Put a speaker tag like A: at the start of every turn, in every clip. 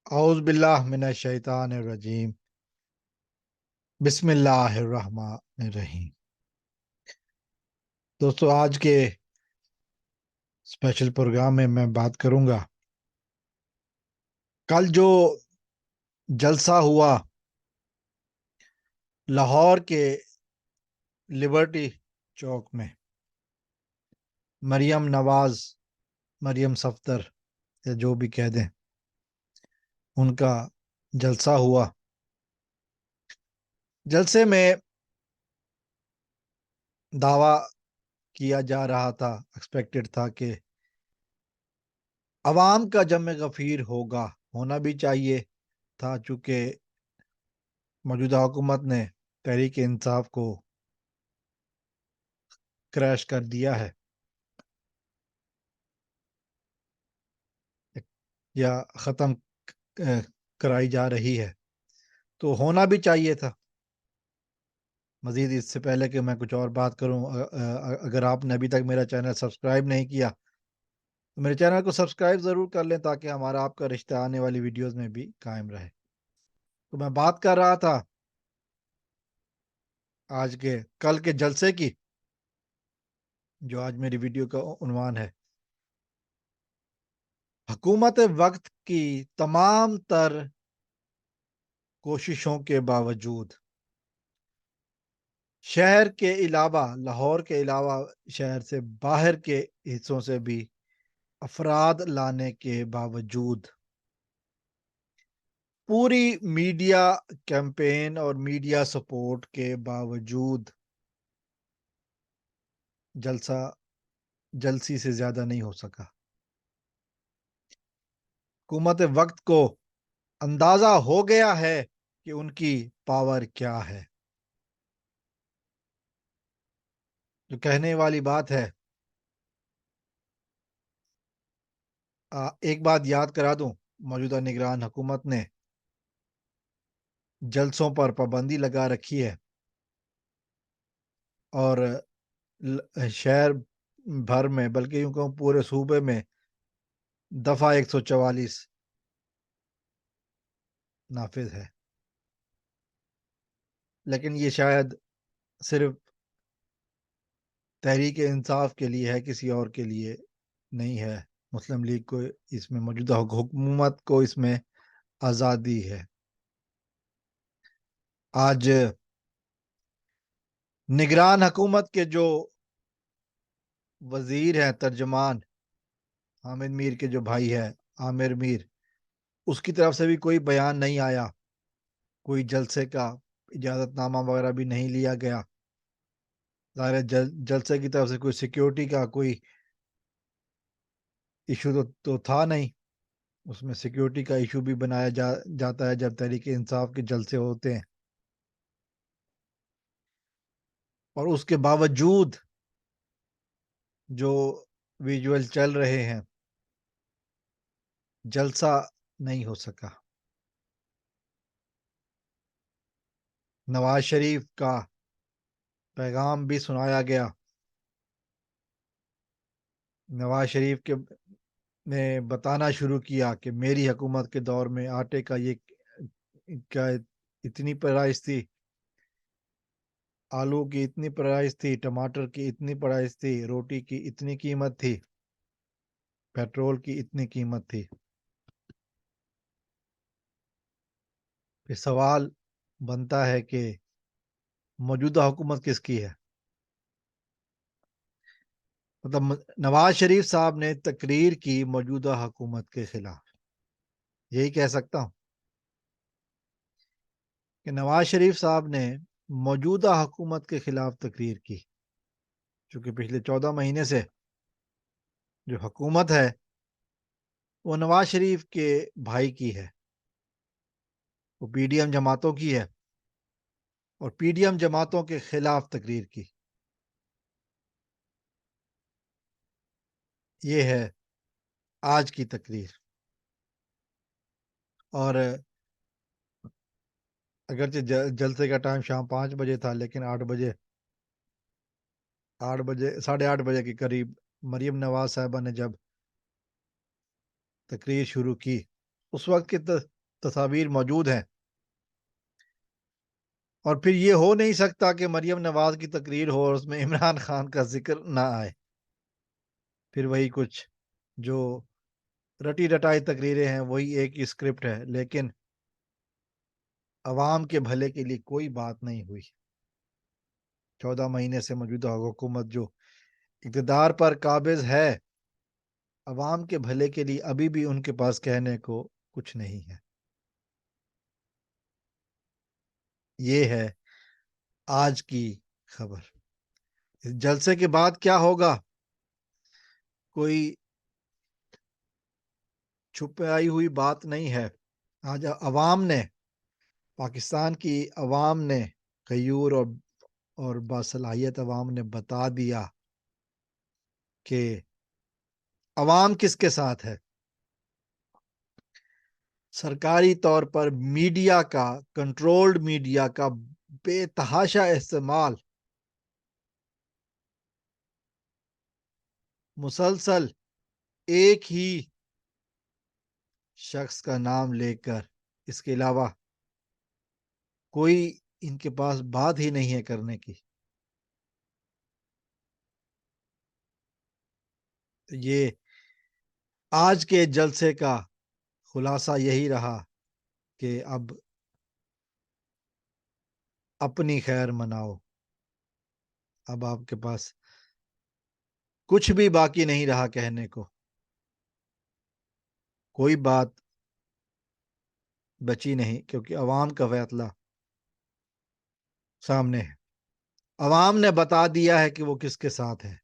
A: اعوذ باللہ من الشیطان الرجیم بسم اللہ الرحمن الرحیم۔ دوستو، آج کے اسپیشل پروگرام میں بات کروں گا کل جو جلسہ ہوا لاہور کے لبرٹی چوک میں، مریم نواز، مریم صفدر یا جو بھی کہہ دیں، ان کا جلسہ ہوا۔ جلسے میں دعویٰ کیا جا رہا تھا، ایکسپیکٹڈ تھا کہ عوام کا جمع غفیر ہونا بھی چاہیے تھا، چونکہ موجودہ حکومت نے تحریک انصاف کو کریش کر دیا ہے یا ختم کرائی جا رہی ہے، تو ہونا بھی چاہیے تھا۔ مزید اس سے پہلے کہ میں کچھ اور بات کروں، اگر آپ نے ابھی تک میرا چینل سبسکرائب نہیں کیا تو میرے چینل کو سبسکرائب ضرور کر لیں، تاکہ ہمارا آپ کا رشتہ آنے والی ویڈیوز میں بھی قائم رہے۔ تو میں بات کر رہا تھا کل کے جلسے کی، جو آج میری ویڈیو کا عنوان ہے: حکومت وقت کی تمام تر کوششوں کے باوجود شہر کے علاوہ، لاہور کے علاوہ شہر سے باہر کے حصوں سے بھی افراد لانے کے باوجود، پوری میڈیا کیمپین اور میڈیا سپورٹ کے باوجود، جلسہ جلسی سے زیادہ نہیں ہو سکا۔ حکومت وقت کو اندازہ ہو گیا ہے کہ ان کی پاور کیا ہے۔ جو کہنے والی بات ہے، ایک بات یاد کرا دوں، موجودہ نگران حکومت نے جلسوں پر پابندی لگا رکھی ہے، اور شہر بھر میں، بلکہ یوں کہوں پورے صوبے میں دفعہ 144 نافذ ہے۔ لیکن یہ شاید صرف تحریک انصاف کے لیے ہے، کسی اور کے لیے نہیں ہے۔ مسلم لیگ کو اس میں، موجودہ حکومت کو اس میں آزادی ہے۔ آج نگران حکومت کے جو وزیر ہیں، ترجمان، حامد میر کے جو بھائی ہے عامر میر، اس کی طرف سے بھی کوئی بیان نہیں آیا، کوئی جلسے کا اجازت نامہ وغیرہ بھی نہیں لیا گیا۔ ظاہر ہے جلسے کی طرف سے کوئی سیکیورٹی کا کوئی ایشو تو تھا نہیں، اس میں سیکیورٹی کا ایشو بھی بنایا جاتا ہے جب تحریک انصاف کے جلسے ہوتے ہیں، اور اس کے باوجود جو ویژول چل رہے ہیں، جلسہ نہیں ہو سکا۔ نواز شریف کا پیغام بھی سنایا گیا۔ نواز شریف نے بتانا شروع کیا کہ میری حکومت کے دور میں آٹے کا یہ کیا اتنی پرائس تھی، آلو کی اتنی پرائس تھی، ٹماٹر کی اتنی پرائس تھی، روٹی کی اتنی قیمت تھی، پیٹرول کی اتنی قیمت تھی۔ پھر سوال بنتا ہے کہ موجودہ حکومت کس کی ہے؟ مطلب نواز شریف صاحب نے تقریر کی موجودہ حکومت کے خلاف، یہی کہہ سکتا ہوں کہ نواز شریف صاحب نے موجودہ حکومت کے خلاف تقریر کی، چونکہ پچھلے 14 مہینے سے جو حکومت ہے وہ نواز شریف کے بھائی کی ہے، وہ پی ڈی ایم جماعتوں کی ہے، اور پی ڈی ایم جماعتوں کے خلاف تقریر کی۔ یہ ہے آج کی تقریر۔ اور اگرچہ جلسے کا ٹائم شام 5 بجے تھا، لیکن 8 بجے 8:30 کے قریب مریم نواز صاحبہ نے جب تقریر شروع کی، اس وقت کے تصاویر موجود ہیں، اور پھر یہ ہو نہیں سکتا کہ مریم نواز کی تقریر ہو اور اس میں عمران خان کا ذکر نہ آئے۔ پھر وہی کچھ جو رٹی رٹائی تقریریں ہیں، وہی ایک ہی اسکرپٹ ہے، لیکن عوام کے بھلے کے لیے کوئی بات نہیں ہوئی۔ 14 مہینے سے موجودہ حکومت جو اقتدار پر قابض ہے، عوام کے بھلے کے لیے ابھی بھی ان کے پاس کہنے کو کچھ نہیں ہے۔ یہ ہے آج کی خبر۔ اس جلسے کے بعد کیا ہوگا، کوئی چھپائی ہوئی بات نہیں ہے۔ آج عوام نے، پاکستان کی عوام نے، غیور اور باصلاحیت عوام نے بتا دیا کہ عوام کس کے ساتھ ہے۔ سرکاری طور پر میڈیا کا، کنٹرولڈ میڈیا کا بے تحاشا استعمال، مسلسل ایک ہی شخص کا نام لے کر، اس کے علاوہ کوئی ان کے پاس بات ہی نہیں ہے کرنے کی۔ تو یہ آج کے جلسے کا خلاصہ یہی رہا کہ اب اپنی خیر مناؤ۔ اب آپ کے پاس کچھ بھی باقی نہیں رہا کہنے کو، کوئی بات بچی نہیں، کیونکہ عوام کا فیصلہ سامنے ہے۔ عوام نے بتا دیا ہے کہ وہ کس کے ساتھ ہے۔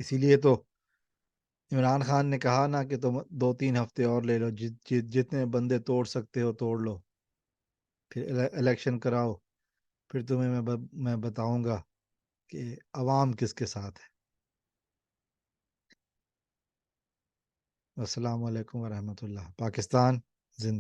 A: اسی لیے تو عمران خان نے کہا نا کہ تم 2-3 ہفتے اور لے لو، جتنے بندے توڑ سکتے ہو توڑ لو، پھر الیکشن کراؤ، پھر تمہیں میں بتاؤں گا کہ عوام کس کے ساتھ ہے۔ السلام علیکم ورحمۃ اللہ۔ پاکستان زندہ